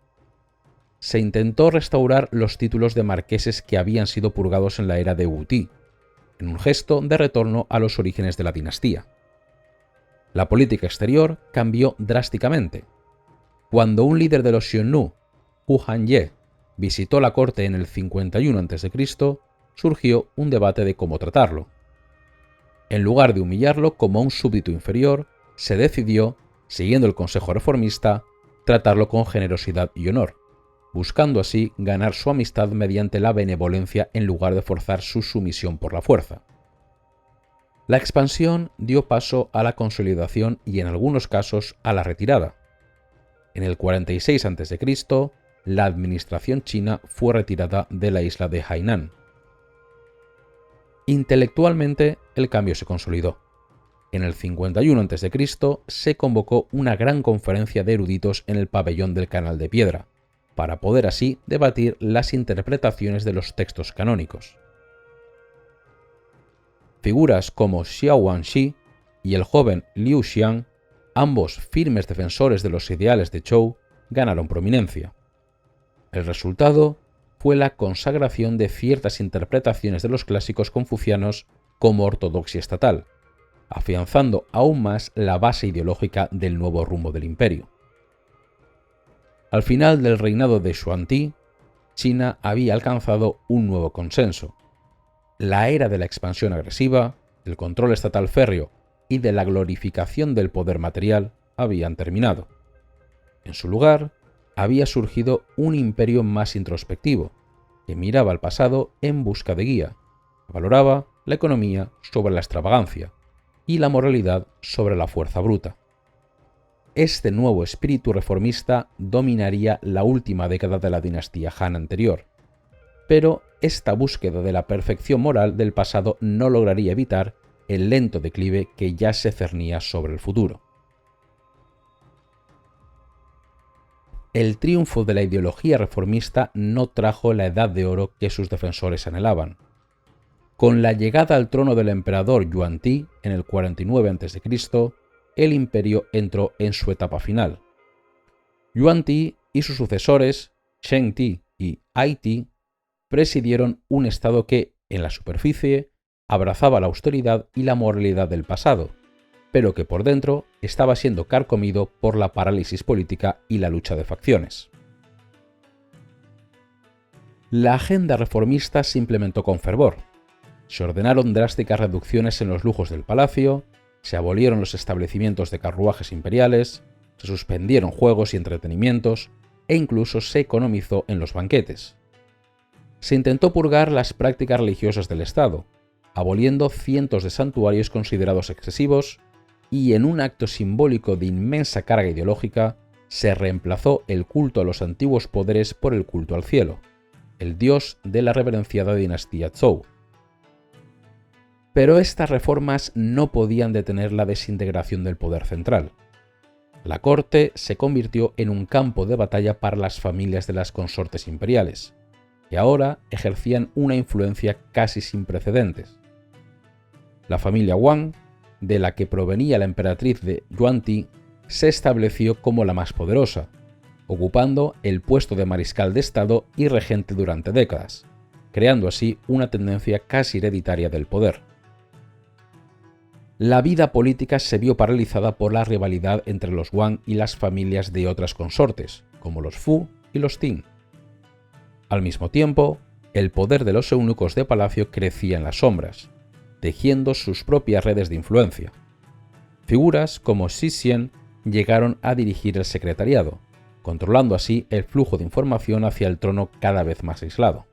Se intentó restaurar los títulos de marqueses que habían sido purgados en la era de Wuti, en un gesto de retorno a los orígenes de la dinastía. La política exterior cambió drásticamente. Cuando un líder de los Xiongnu, Hu Hanye, visitó la corte en el 51 a.C., surgió un debate de cómo tratarlo. En lugar de humillarlo como a un súbdito inferior, se decidió, siguiendo el consejo reformista, tratarlo con generosidad y honor, buscando así ganar su amistad mediante la benevolencia en lugar de forzar su sumisión por la fuerza. La expansión dio paso a la consolidación y en algunos casos a la retirada. En el 46 a.C., la administración china fue retirada de la isla de Hainan. Intelectualmente, el cambio se consolidó. En el 51 a.C. se convocó una gran conferencia de eruditos en el pabellón del Canal de Piedra, para poder así debatir las interpretaciones de los textos canónicos. Figuras como Xiao Wanxi y el joven Liu Xiang, ambos firmes defensores de los ideales de Zhou, ganaron prominencia. El resultado fue la consagración de ciertas interpretaciones de los clásicos confucianos como ortodoxia estatal, afianzando aún más la base ideológica del nuevo rumbo del imperio. Al final del reinado de Xuanti, China había alcanzado un nuevo consenso. La era de la expansión agresiva, del control estatal férreo y de la glorificación del poder material habían terminado. En su lugar, había surgido un imperio más introspectivo, que miraba al pasado en busca de guía, valoraba la economía sobre la extravagancia y la moralidad sobre la fuerza bruta. Este nuevo espíritu reformista dominaría la última década de la dinastía Han anterior, pero esta búsqueda de la perfección moral del pasado no lograría evitar el lento declive que ya se cernía sobre el futuro. El triunfo de la ideología reformista no trajo la edad de oro que sus defensores anhelaban. Con la llegada al trono del emperador Yuan-ti en el 49 a.C., el imperio entró en su etapa final. Yuan-ti y sus sucesores, Sheng-ti y Ai-ti, presidieron un estado que, en la superficie, abrazaba la austeridad y la moralidad del pasado, pero que por dentro estaba siendo carcomido por la parálisis política y la lucha de facciones. La agenda reformista se implementó con fervor. Se ordenaron drásticas reducciones en los lujos del palacio, se abolieron los establecimientos de carruajes imperiales, se suspendieron juegos y entretenimientos, e incluso se economizó en los banquetes. Se intentó purgar las prácticas religiosas del Estado, aboliendo cientos de santuarios considerados excesivos, y en un acto simbólico de inmensa carga ideológica, se reemplazó el culto a los antiguos poderes por el culto al cielo, el dios de la reverenciada dinastía Zhou. Pero estas reformas no podían detener la desintegración del poder central. La corte se convirtió en un campo de batalla para las familias de las consortes imperiales, que ahora ejercían una influencia casi sin precedentes. La familia Wang, de la que provenía la emperatriz de Yuan-ti, se estableció como la más poderosa, ocupando el puesto de mariscal de Estado y regente durante décadas, creando así una tendencia casi hereditaria del poder. La vida política se vio paralizada por la rivalidad entre los Wang y las familias de otras consortes, como los Fu y los Qin. Al mismo tiempo, el poder de los eunucos de palacio crecía en las sombras, tejiendo sus propias redes de influencia. Figuras como Xi Xian llegaron a dirigir el secretariado, controlando así el flujo de información hacia el trono cada vez más aislado.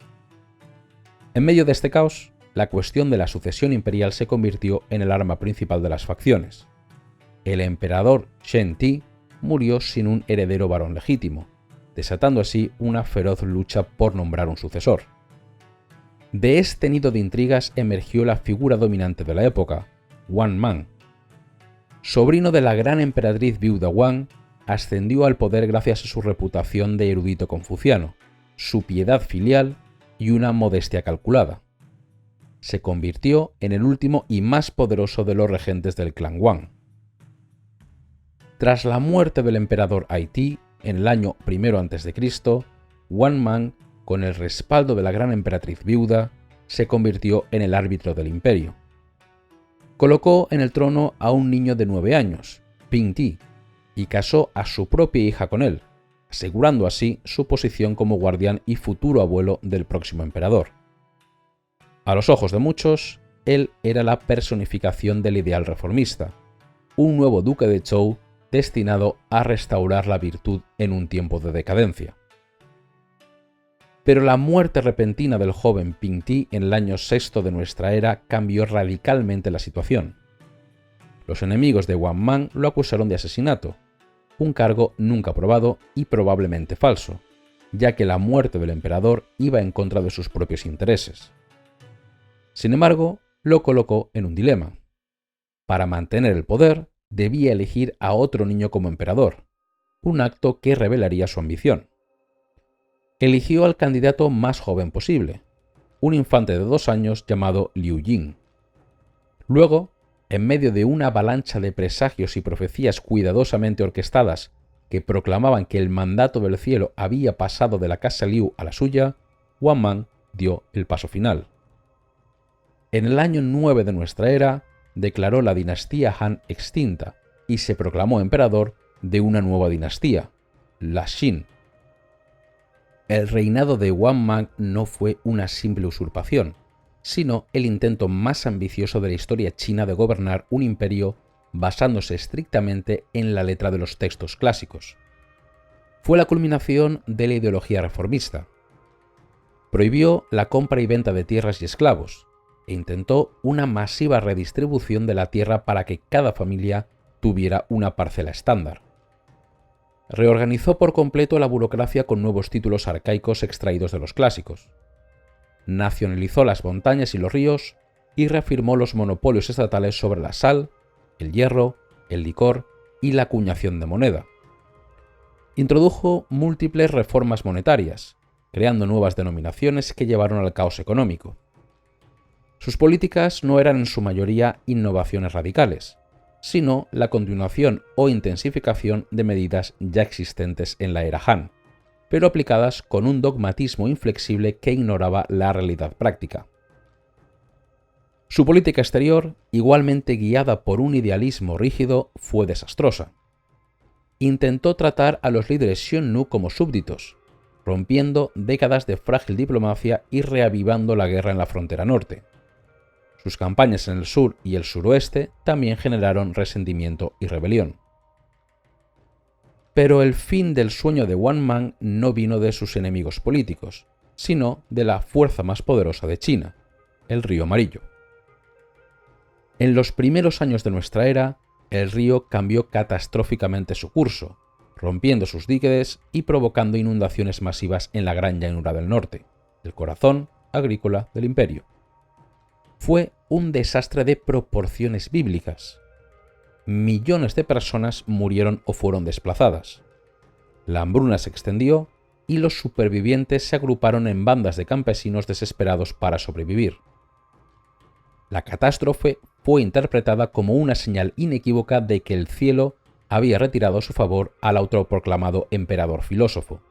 En medio de este caos, la cuestión de la sucesión imperial se convirtió en el arma principal de las facciones. El emperador Shen Ti murió sin un heredero varón legítimo, desatando así una feroz lucha por nombrar un sucesor. De este nido de intrigas emergió la figura dominante de la época, Wang Mang. Sobrino de la gran emperatriz viuda Wang, ascendió al poder gracias a su reputación de erudito confuciano, su piedad filial y una modestia calculada. Se convirtió en el último y más poderoso de los regentes del clan Wang. Tras la muerte del emperador Ai-Ti en el año 1 a.C., Wang Mang, con el respaldo de la gran emperatriz viuda, se convirtió en el árbitro del imperio. Colocó en el trono a un niño de 9 años, Ping Ti, y casó a su propia hija con él, asegurando así su posición como guardián y futuro abuelo del próximo emperador. A los ojos de muchos, él era la personificación del ideal reformista, un nuevo duque de Zhou destinado a restaurar la virtud en un tiempo de decadencia. Pero la muerte repentina del joven Ping Ti en el año 6 de nuestra era cambió radicalmente la situación. Los enemigos de Wang Mang lo acusaron de asesinato, un cargo nunca probado y probablemente falso, ya que la muerte del emperador iba en contra de sus propios intereses. Sin embargo, lo colocó en un dilema. Para mantener el poder, debía elegir a otro niño como emperador, un acto que revelaría su ambición. Eligió al candidato más joven posible, un infante de 2 años llamado Liu Ying. Luego, en medio de una avalancha de presagios y profecías cuidadosamente orquestadas que proclamaban que el mandato del cielo había pasado de la casa Liu a la suya, Wang Mang dio el paso final. En el año 9 de nuestra era, declaró la dinastía Han extinta y se proclamó emperador de una nueva dinastía, la Xin. El reinado de Wang Mang no fue una simple usurpación, sino el intento más ambicioso de la historia china de gobernar un imperio basándose estrictamente en la letra de los textos clásicos. Fue la culminación de la ideología reformista. Prohibió la compra y venta de tierras y esclavos, e intentó una masiva redistribución de la tierra para que cada familia tuviera una parcela estándar. Reorganizó por completo la burocracia con nuevos títulos arcaicos extraídos de los clásicos. Nacionalizó las montañas y los ríos y reafirmó los monopolios estatales sobre la sal, el hierro, el licor y la acuñación de moneda. Introdujo múltiples reformas monetarias, creando nuevas denominaciones que llevaron al caos económico. Sus políticas no eran en su mayoría innovaciones radicales, sino la continuación o intensificación de medidas ya existentes en la era Han, pero aplicadas con un dogmatismo inflexible que ignoraba la realidad práctica. Su política exterior, igualmente guiada por un idealismo rígido, fue desastrosa. Intentó tratar a los líderes Xiongnu como súbditos, rompiendo décadas de frágil diplomacia y reavivando la guerra en la frontera norte. Sus campañas en el sur y el suroeste también generaron resentimiento y rebelión. Pero el fin del sueño de Wang Mang no vino de sus enemigos políticos, sino de la fuerza más poderosa de China, el río Amarillo. En los primeros años de nuestra era, el río cambió catastróficamente su curso, rompiendo sus diques y provocando inundaciones masivas en la gran llanura del norte, el corazón agrícola del imperio. Fue un desastre de proporciones bíblicas. Millones de personas murieron o fueron desplazadas. La hambruna se extendió y los supervivientes se agruparon en bandas de campesinos desesperados para sobrevivir. La catástrofe fue interpretada como una señal inequívoca de que el cielo había retirado a su favor al autoproclamado emperador filósofo.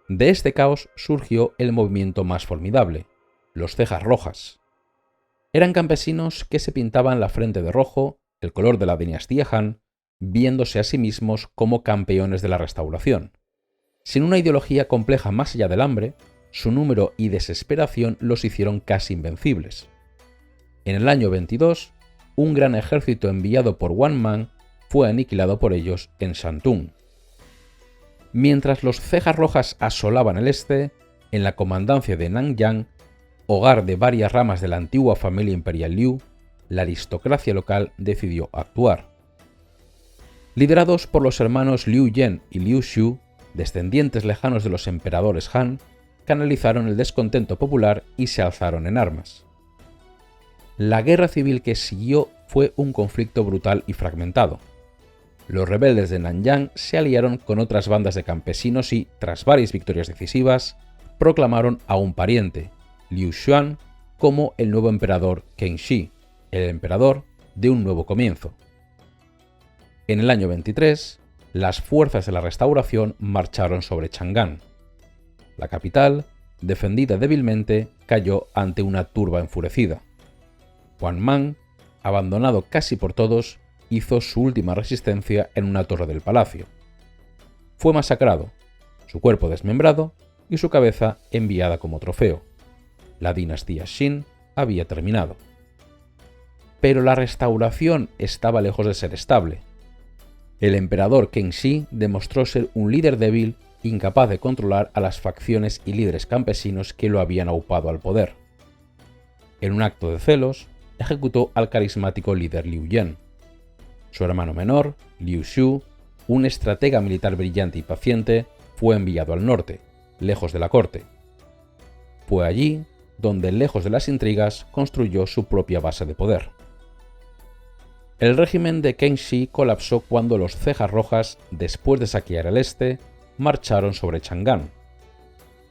De este caos surgió el movimiento más formidable, los Cejas Rojas. Eran campesinos que se pintaban la frente de rojo, el color de la dinastía Han, viéndose a sí mismos como campeones de la restauración. Sin una ideología compleja más allá del hambre, su número y desesperación los hicieron casi invencibles. En el año 22, un gran ejército enviado por Wang Mang fue aniquilado por ellos en Shantung. Mientras los Cejas Rojas asolaban el este, en la comandancia de Nanyang, hogar de varias ramas de la antigua familia imperial Liu, la aristocracia local decidió actuar. Liderados por los hermanos Liu Yen y Liu Shu, descendientes lejanos de los emperadores Han, canalizaron el descontento popular y se alzaron en armas. La guerra civil que siguió fue un conflicto brutal y fragmentado. Los rebeldes de Nanyang se aliaron con otras bandas de campesinos y, tras varias victorias decisivas, proclamaron a un pariente, Liu Xuan, como el nuevo emperador Kangxi, el emperador de un nuevo comienzo. En el año 23, las fuerzas de la restauración marcharon sobre Chang'an. La capital, defendida débilmente, cayó ante una turba enfurecida. Wang Mang, abandonado casi por todos, hizo su última resistencia en una torre del palacio. Fue masacrado, su cuerpo desmembrado y su cabeza enviada como trofeo. La dinastía Xin había terminado. Pero la restauración estaba lejos de ser estable. El emperador Kangxi demostró ser un líder débil, incapaz de controlar a las facciones y líderes campesinos que lo habían aupado al poder. En un acto de celos, ejecutó al carismático líder Liu Yen. Su hermano menor, Liu Shu, un estratega militar brillante y paciente, fue enviado al norte, lejos de la corte. Fue allí donde, lejos de las intrigas, construyó su propia base de poder. El régimen de Kangxi colapsó cuando los Cejas Rojas, después de saquear el este, marcharon sobre Chang'an.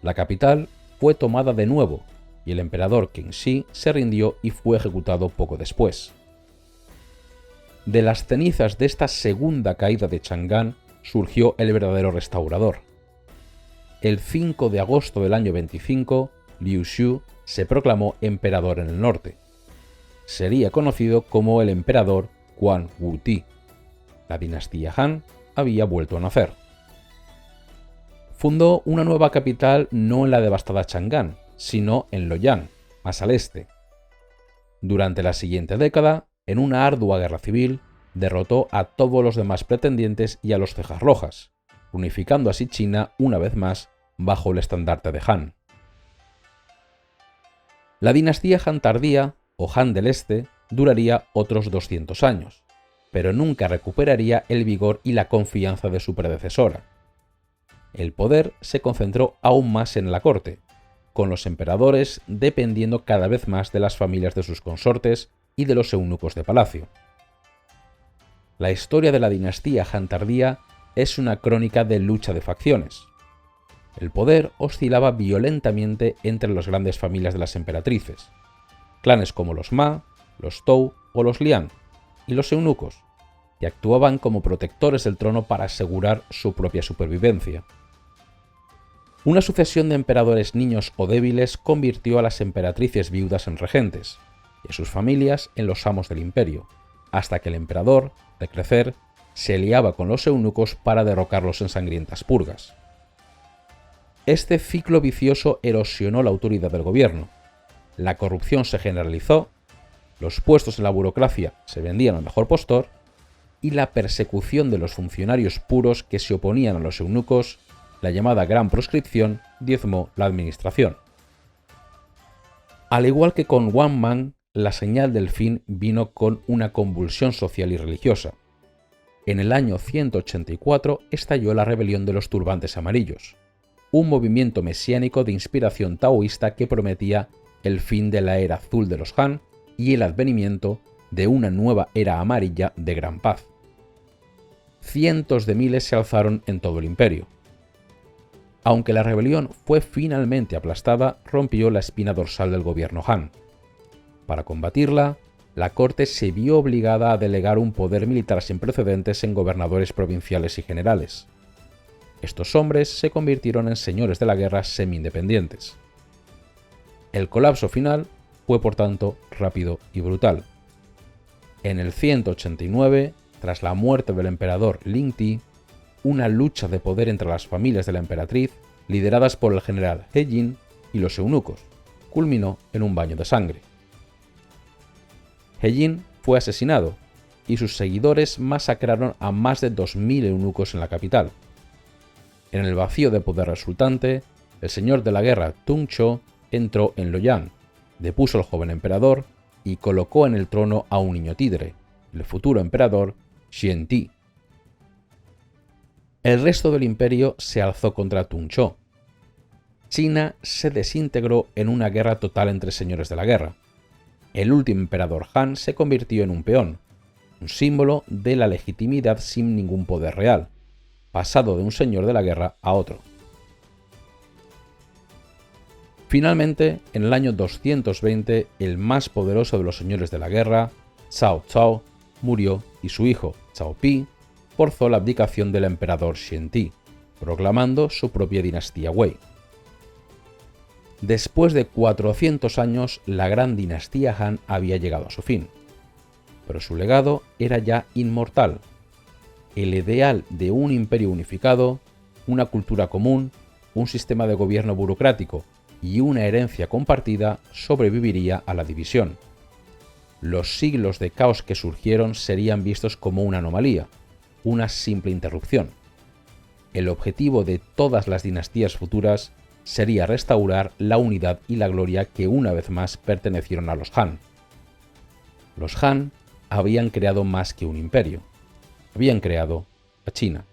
La capital fue tomada de nuevo y el emperador Kangxi se rindió y fue ejecutado poco después. De las cenizas de esta segunda caída de Chang'an surgió el verdadero restaurador. El 5 de agosto del año 25, Liu Shu se proclamó emperador en el norte. Sería conocido como el emperador Quan Wuti. La dinastía Han había vuelto a nacer. Fundó una nueva capital no en la devastada Chang'an, sino en Luoyang, más al este. Durante la siguiente década, en una ardua guerra civil, derrotó a todos los demás pretendientes y a los Cejas Rojas, unificando así China una vez más bajo el estandarte de Han. La dinastía Han tardía, o Han del Este, duraría otros 200 años, pero nunca recuperaría el vigor y la confianza de su predecesora. El poder se concentró aún más en la corte, con los emperadores dependiendo cada vez más de las familias de sus consortes y de los eunucos de palacio. La historia de la dinastía Han tardía es una crónica de lucha de facciones. El poder oscilaba violentamente entre las grandes familias de las emperatrices, clanes como los Ma, los Zhou o los Liang, y los eunucos, que actuaban como protectores del trono para asegurar su propia supervivencia. Una sucesión de emperadores niños o débiles convirtió a las emperatrices viudas en regentes, y a sus familias en los amos del imperio, hasta que el emperador, de crecer, se aliaba con los eunucos para derrocarlos en sangrientas purgas. Este ciclo vicioso erosionó la autoridad del gobierno, la corrupción se generalizó, los puestos en la burocracia se vendían al mejor postor, y la persecución de los funcionarios puros que se oponían a los eunucos, la llamada Gran Proscripción, diezmó la administración. Al igual que con Wang Mang, la señal del fin vino con una convulsión social y religiosa. En el año 184 estalló la rebelión de los turbantes amarillos, un movimiento mesiánico de inspiración taoísta que prometía el fin de la era azul de los Han y el advenimiento de una nueva era amarilla de gran paz. Cientos de miles se alzaron en todo el imperio. Aunque la rebelión fue finalmente aplastada, rompió la espina dorsal del gobierno Han. Para combatirla, la corte se vio obligada a delegar un poder militar sin precedentes en gobernadores provinciales y generales. Estos hombres se convirtieron en señores de la guerra semi-independientes. El colapso final fue, por tanto, rápido y brutal. En el 189, tras la muerte del emperador Ling Ti, una lucha de poder entre las familias de la emperatriz, lideradas por el general He Jin y los eunucos, culminó en un baño de sangre. He Jin fue asesinado y sus seguidores masacraron a más de 2000 eunucos en la capital. En el vacío de poder resultante, el señor de la guerra Tung Cho entró en Luoyang, depuso al joven emperador y colocó en el trono a un niño tigre, el futuro emperador Xian Ti. El resto del imperio se alzó contra Tung Cho. China se desintegró en una guerra total entre señores de la guerra. El último emperador Han se convirtió en un peón, un símbolo de la legitimidad sin ningún poder real, pasado de un señor de la guerra a otro. Finalmente, en el año 220, el más poderoso de los señores de la guerra, Cao Cao, murió y su hijo, Cao Pi, forzó la abdicación del emperador Xian Ti, proclamando su propia dinastía Wei. Después de 400 años, la gran dinastía Han había llegado a su fin, pero su legado era ya inmortal. El ideal de un imperio unificado, una cultura común, un sistema de gobierno burocrático y una herencia compartida sobreviviría a la división. Los siglos de caos que surgieron serían vistos como una anomalía, una simple interrupción. El objetivo de todas las dinastías futuras sería restaurar la unidad y la gloria que una vez más pertenecieron a los Han. Los Han habían creado más que un imperio, habían creado a China.